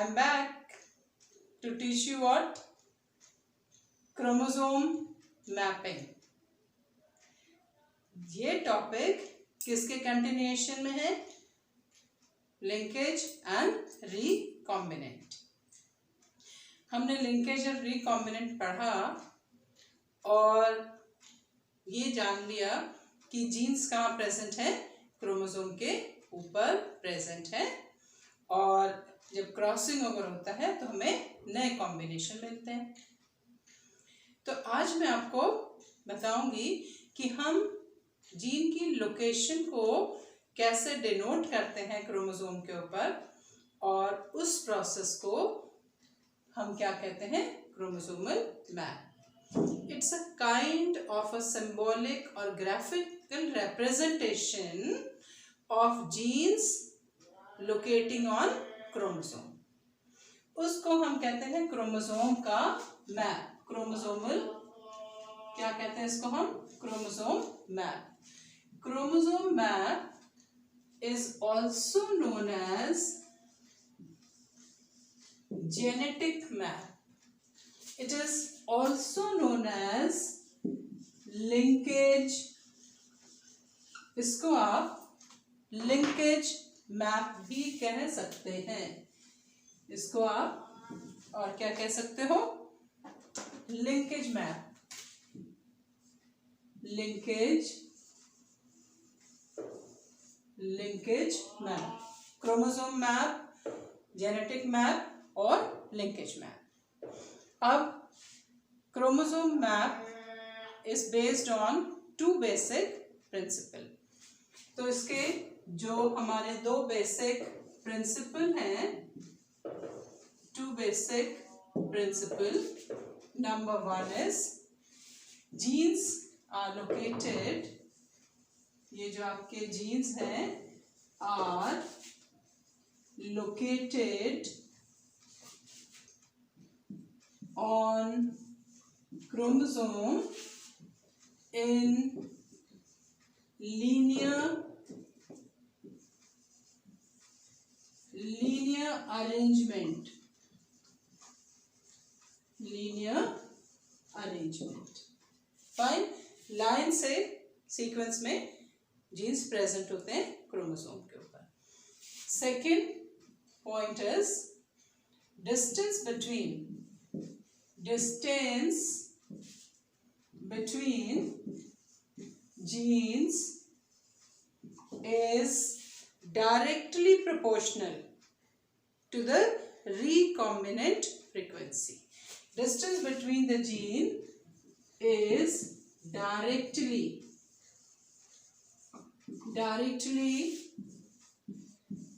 I am back to teach you what? Chromosome mapping. ये topic किसके continuation में है? Linkage and recombinant. हमने लिंकेज और रिकॉम्बिनेंट पढ़ा और ये जान लिया कि जीन्स कहाँ प्रेजेंट है? क्रोमोसोम के ऊपर प्रेजेंट है. और जब क्रॉसिंग ओवर होता है तो हमें नए कॉम्बिनेशन मिलते हैं. तो आज मैं आपको बताऊंगी कि हम जीन की लोकेशन को कैसे डिनोट करते हैं क्रोमोसोम के ऊपर, और उस प्रोसेस को हम क्या कहते हैं? Chromosomal map. It's a kind of a symbolic or graphical representation of genes locating on chromosome. उसको हम कहते हैं क्रोमोसोम का मैप. क्रोमोसोमल क्या कहते हैं इसको हम? Chromosome map. Chromosome map is also known as genetic map. It is also known as linkage. इसको आप लिंकेज मैप भी कह सकते हैं. इसको आप और क्या कह सकते हो? Linkage map. Linkage map. Chromosome map, genetic map और लिंकेज मैप. अब chromosome map is based on two basic principle. तो इसके जो हमारे दो बेसिक प्रिंसिपल हैं, two basic principle. Number one is genes are located. ये जो आपके जीन्स हैं are located on chromosome in linear arrangement. Fine. Line से सीक्वेंस में जीन्स प्रेजेंट होते हैं क्रोमोसोम के ऊपर. Second point is distance between genes is directly proportional to the recombinant frequency. Distance between the gene is directly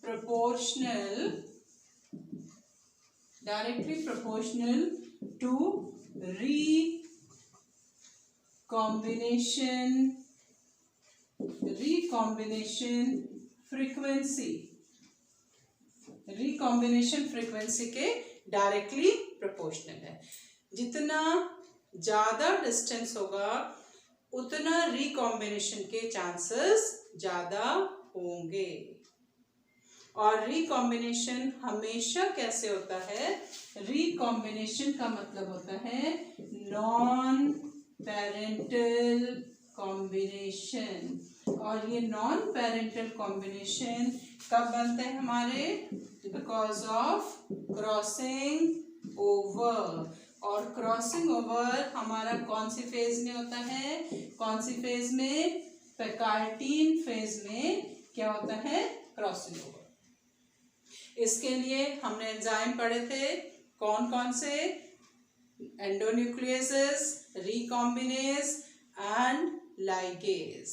proportional to recombination frequency के directly proportional है. जितना ज्यादा डिस्टेंस होगा उतना रिकॉम्बिनेशन के चांसेस ज्यादा होंगे. और रिकॉम्बिनेशन हमेशा कैसे होता है? रिकॉम्बिनेशन का मतलब होता है नॉन पेरेंटल कॉम्बिनेशन. और ये नॉन पेरेंटल कॉम्बिनेशन कब बनते हैं हमारे? Because of crossing over. और क्रॉसिंग ओवर हमारा कौन सी फेज में होता है? कौन सी फेज में? पैकार्टीन फेज में क्या होता है? Crossing over. इसके लिए हमने एंजाइम पढ़े थे. कौन कौन से? एंडोन्यूक्लियसेस, रिकॉम्बिनेज एंड लाइगेज,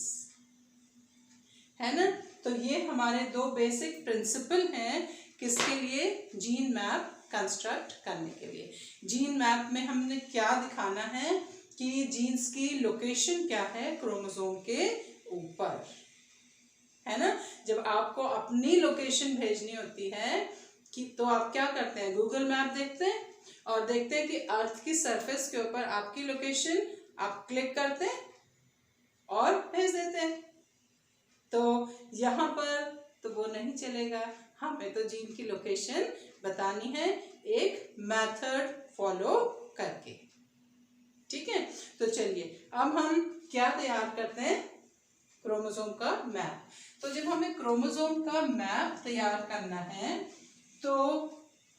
है ना. तो ये हमारे दो बेसिक प्रिंसिपल हैं किसके लिए? जीन मैप कंस्ट्रक्ट करने के लिए. जीन मैप में हमने क्या दिखाना है कि जीन्स की लोकेशन क्या है क्रोमोसोम के ऊपर, है ना. जब आपको अपनी लोकेशन भेजनी होती है कि तो आप क्या करते हैं? गूगल मैप देखते हैं और देखते हैं कि अर्थ की सरफेस के ऊपर आपकी लोकेशन आप क्लिक करते हैं और भेज देते हैं. तो यहाँ पर तो तो वो नहीं चलेगा, हमें तो जीन की लोकेशन बतानी है एक मेथड फॉलो करके। ठीक है, तो चलिए अब हम क्या तैयार करते हैं, क्रोमोसोम का मैप। तो जब हमें क्रोमोसोम का मैप तैयार करना है तो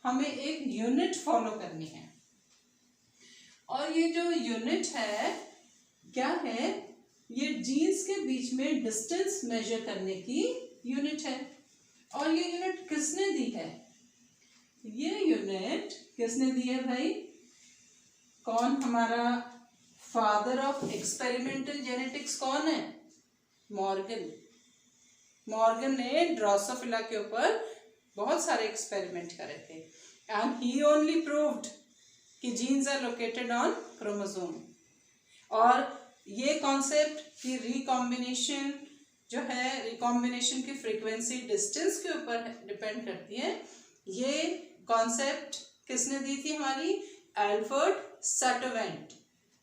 हमें एक यूनिट फॉलो करनी है, और ये जो यूनिट है क्या है, ये जीन्स के बीच में डिस्टेंस मेजर करने की यूनिट है। और ये यूनिट किसने दी है, ये यूनिट किसने दी है भाई, कौन हमारा फादर ऑफ एक्सपेरिमेंटल जेनेटिक्स कौन है, मॉर्गन। मॉर्गन ने ड्रोसोफिला के ऊपर बहुत सारे एक्सपेरिमेंट करे थे, एंड ही ओनली प्रूव्ड कि genes are located on chromosome. और ये कॉन्सेप्ट कि रिकॉम्बिनेशन जो है, रिकॉम्बिनेशन की फ्रीक्वेंसी डिस्टेंस के ऊपर डिपेंड करती है, ये कॉन्सेप्ट किसने दी थी, हमारी एल्बर्ट सटोवेंट,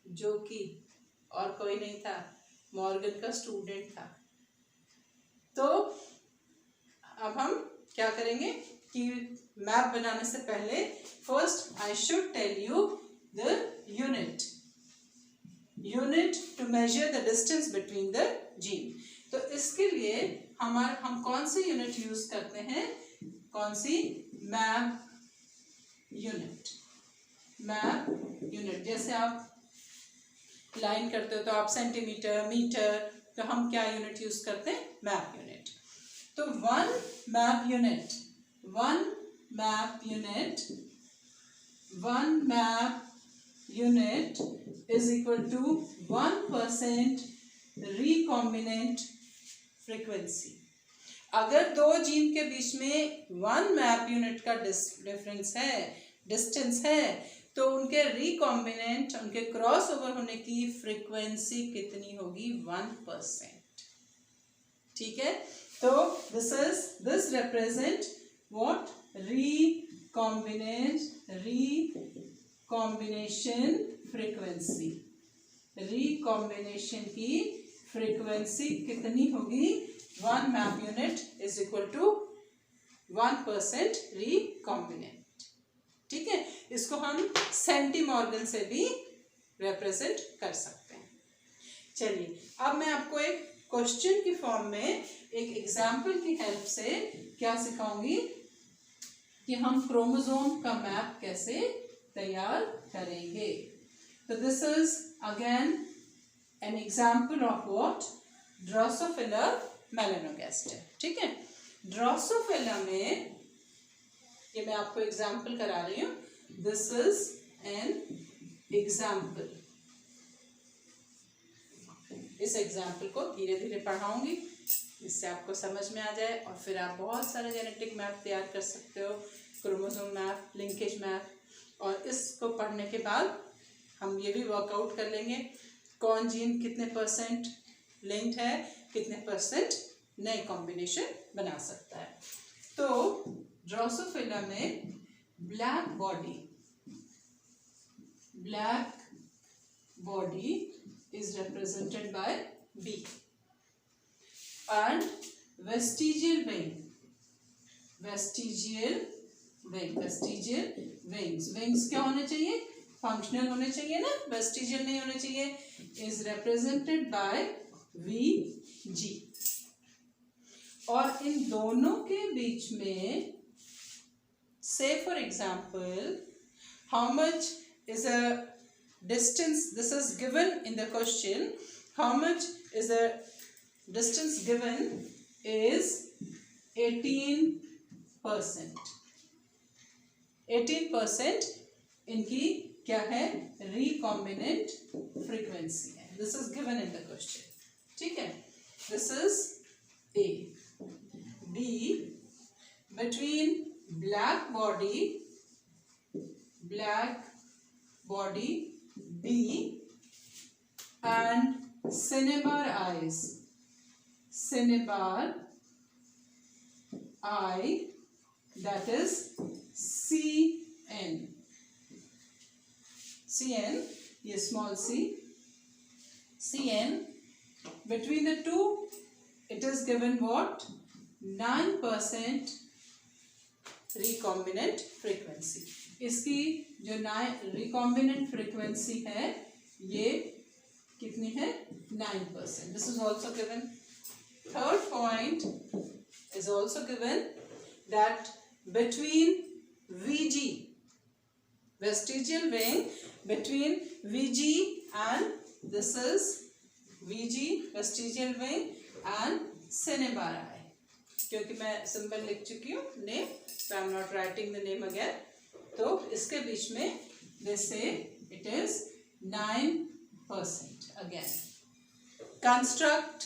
जो कि और कोई नहीं था, मॉर्गन का स्टूडेंट था। तो अब हम क्या करेंगे कि मैप बनाने से पहले first I should tell you the unit to measure the distance between the gene. तो इसके लिए हम कौन सी यूनिट यूज करते हैं, कौन सी, मैप यूनिट। जैसे आप लाइन करते हो तो आप सेंटीमीटर, मीटर, तो हम क्या यूनिट यूज करते हैं, मैप यूनिट। तो one map unit is equal to 1% recombinant frequency. अगर दो जीन के बीच में 1 मैप यूनिट का डिस्टेंस है तो उनके रिकॉम्बिनेंट, उनके क्रॉस ओवर होने की फ्रीक्वेंसी कितनी होगी, 1%। ठीक है, तो this represent what, recombination frequency. Recombination की फ्रीक्वेंसी कितनी होगी, 1 map unit is equal to 1% recombinant. ठीक है, इसको हम सेंटीमॉर्गन से भी रिप्रेजेंट कर सकते हैं। चलिए अब मैं आपको एक क्वेश्चन की फॉर्म में एक एग्जाम्पल की हेल्प से क्या सिखाऊंगी कि हम क्रोमोसोम का मैप कैसे तैयार करेंगे। तो this is again an example of what, Drosophila melanogaster. ठीक है, ड्रोसोफिला में ये मैं आपको एग्जाम्पल करा रही हूँ, दिस इज एन एग्जाम्पल। इस एग्जाम्पल को धीरे धीरे पढ़ाऊंगी जिससे आपको समझ में आ जाए, और फिर आप बहुत सारे जेनेटिक मैप तैयार कर सकते हो, क्रोमोसोम मैप, लिंकेज मैप। और इसको पढ़ने के बाद हम ये भी वर्कआउट कर लेंगे कौन जीन कितने परसेंट लिंक्ड है, कितने परसेंट नए कॉम्बिनेशन बना सकता है। तो ड्रोसोफिला में black body is represented by B, and vestigial wings क्या होने चाहिए, फंक्शनल होने चाहिए ना, वेस्टिजियल नहीं होने चाहिए, is represented by VG। और इन दोनों के बीच में say for example how much is a distance, this is given in the question, how much is the distance given is 18%। 18% इनकी क्या है, रिकॉम्बिनेंट फ्रीक्वेंसी है, this is given in the question. ठीक है, this is A। B, between black body B and cinnabar eye, that is CN, ये small c, CN, between the two it is given what, 9% recombinant frequency. इसकी जो recombinant frequency है ये कितनी है? 9%. This is also given. Third point is also given that between VG, vestigial wing, between VG and this is VG vestigial wing and Cinnabar. क्योंकि मैं symbol लिख चुकी हूँ name, so I am not writing the name again. तो इसके बीच में they say it is 9% again. Construct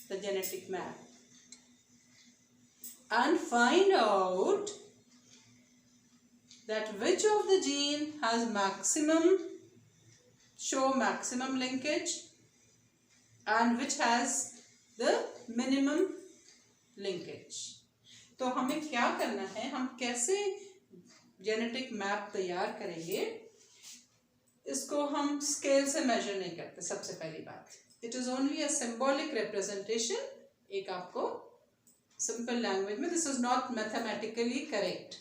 the genetic map and find out that which of the gene has show maximum linkage and which has the minimum linkage. तो हमें क्या करना है, हम कैसे जेनेटिक मैप तैयार करेंगे, इसको हम स्केल से मेजर नहीं करते. सबसे पहली बात, it is only a symbolic representation. एक आपको सिंपल लैंग्वेज में, this is not mathematically correct.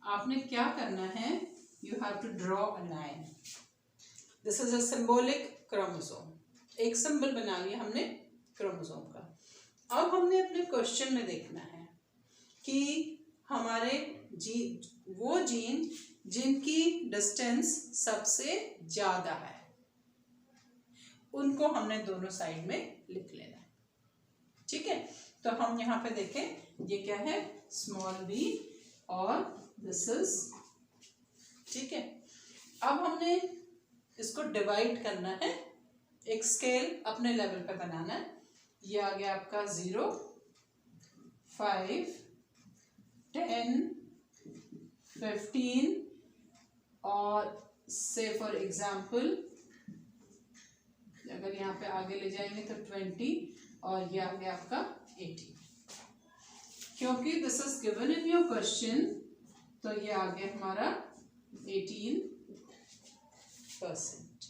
आपने क्या करना है, you have to draw a line. This is a symbolic chromosome. एक सिंबल बना लिया हमने क्रोमोसोम का. अब हमने अपने क्वेश्चन में देखना है कि हमारे वो जीन जिनकी डिस्टेंस सबसे ज्यादा है, उनको हमने दोनों साइड में लिख लेना है. ठीक है, तो हम यहाँ पे देखें, ये क्या है, स्मॉल b और दिस इज, ठीक है. अब हमने इसको डिवाइड करना है, एक स्केल अपने लेवल पे बनाना है. ये आ गया आपका 0, 5, 10, 15 और से फॉर एग्जाम्पल अगर यहाँ पे आगे ले जाएंगे तो 20 और ये आ गया आपका 18. क्योंकि this is given in your question, तो ये आ गया हमारा 18%.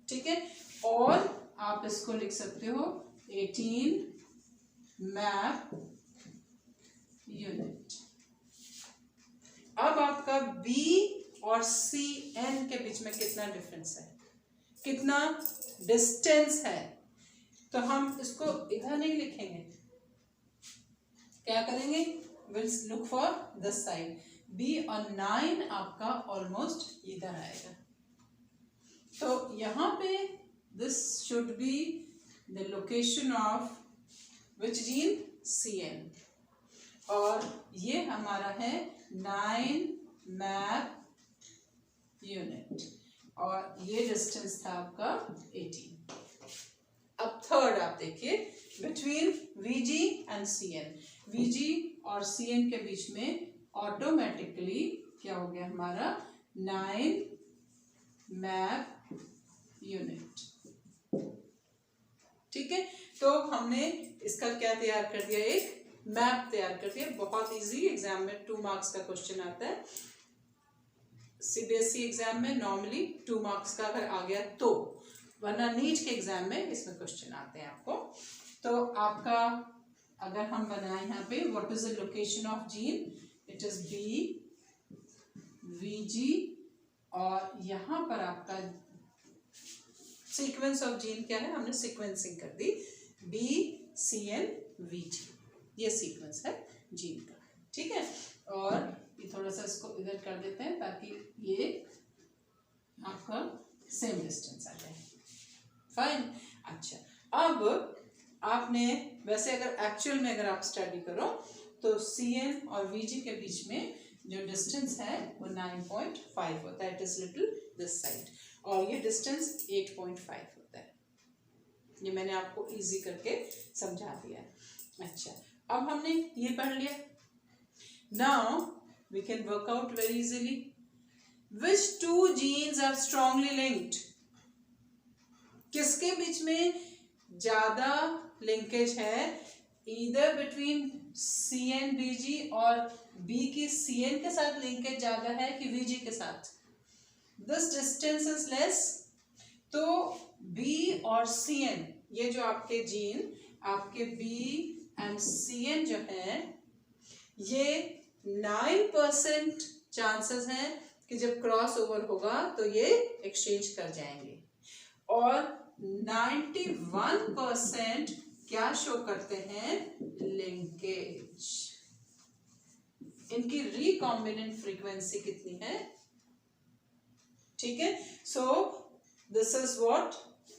ठीक है, और आप इसको लिख सकते हो 18 मैप यूनिट. अब आपका B और CN के बीच में कितना डिफरेंस है, कितना डिस्टेंस है, तो हम इसको इधर नहीं लिखेंगे. क्या करेंगे, will look for this side. B और 9 आपका ऑलमोस्ट इधर आएगा. तो यहाँ पे this should be the location of which gene, CN. और ये हमारा है 9 मैप यूनिट और ये डिस्टेंस था आपका 18. अब थर्ड आप देखिए, between VG and CN. VG और CN के बीच में ऑटोमेटिकली क्या हो गया हमारा 9 मैप यूनिट. ठीक है, तो हमने इसका क्या तैयार कर दिया, एक मैप तैयार कर दिया. बहुत इजी, एग्जाम में 2 मार्क्स का क्वेश्चन आता है. CBSE एग्जाम में नॉर्मली 2 मार्क्स का अगर आ गया तो, वरना नीट के एग्जाम में इसमें क्वेश्चन आते हैं आपको. तो आपका अगर हम बनाए यहाँ पे, what is the location of gene, it is B, VG और यहाँ पर आपका सीक्वेंस ऑफ जीन क्या है, हमने सीक्वेंसिंग कर दी, B, CN, VG. ये सीक्वेंस है जीन का. ठीक है, और ये थोड़ा सा इसको इधर कर देते हैं ताकि ये आपका सेम डिस्टेंस आ जाए. फाइन. अच्छा, अब आपने वैसे अगर एक्चुअल में अगर आप स्टडी करो तो CN और VG के बीच में जो डिस्टेंस है वो 9.5 होता है. It is little this side, और ये डिस्टेंस 8.5 होता है. ये मैंने आपको इजी करके समझा दिया. अच्छा, अब हमने ये पढ़ लिया. Now we can work out very easily which 2 genes are strongly linked. किसके बीच में ज्यादा लिंकेज है, either between CN VG और B की CN के साथ लिंकेज ज्यादा है कि VG के साथ. This distance is less. तो B और CN, ये जो आपके जीन आपके B MCN जो है ये 9% चांसेस हैं कि जब क्रॉस ओवर होगा तो ये एक्सचेंज कर जाएंगे, और 91% क्या शो करते हैं, लिंकेज। इनकी रिकॉम्बिनेंट फ्रीक्वेंसी कितनी है, ठीक है। सो दिस इज व्हाट,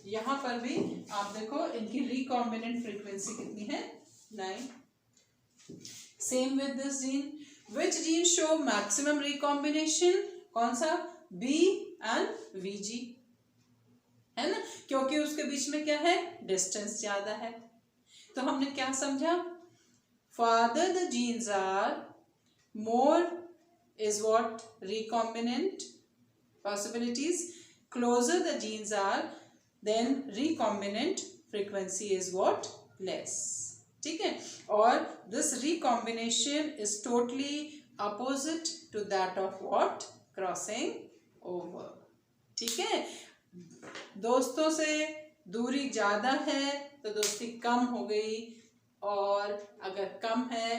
यहां पर भी आप देखो इनकी रिकॉम्बिनेंट फ्रीक्वेंसी कितनी है, 9। Same with this gene, which gene show maximum recombination, कौन सा, B एंड VG, है ना, क्योंकि उसके बीच में क्या है, डिस्टेंस ज्यादा है। तो हमने क्या समझा, farther the genes are more is what, recombinant possibilities, closer the genes are then recombinant frequency is what, less, ठीक है। और this recombination is totally opposite to that of what, crossing over, ठीक है। दोस्तों से दूरी ज्यादा है तो दोस्ती कम हो गई, और अगर कम है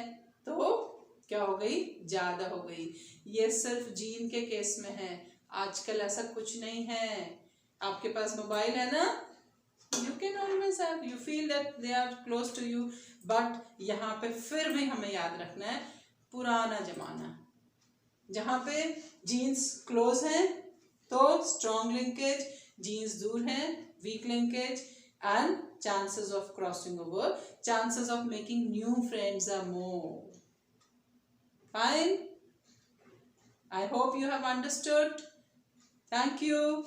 तो क्या हो गई, ज्यादा हो गई। ये सिर्फ जीन के केस में है, आजकल ऐसा कुछ नहीं है। आपके पास मोबाइल है ना, you can always have, you feel that they are close to you, but यहाँ पे फिर भी हमें याद रखना है पुराना जमाना, जहाँ पे जीन्स क्लोज हैं तो स्ट्रॉन्ग लिंकेज, जीन्स दूर हैं weak linkage, and chances of crossing over, chances of making new friends are more. Fine. I hope you have understood. Thank you.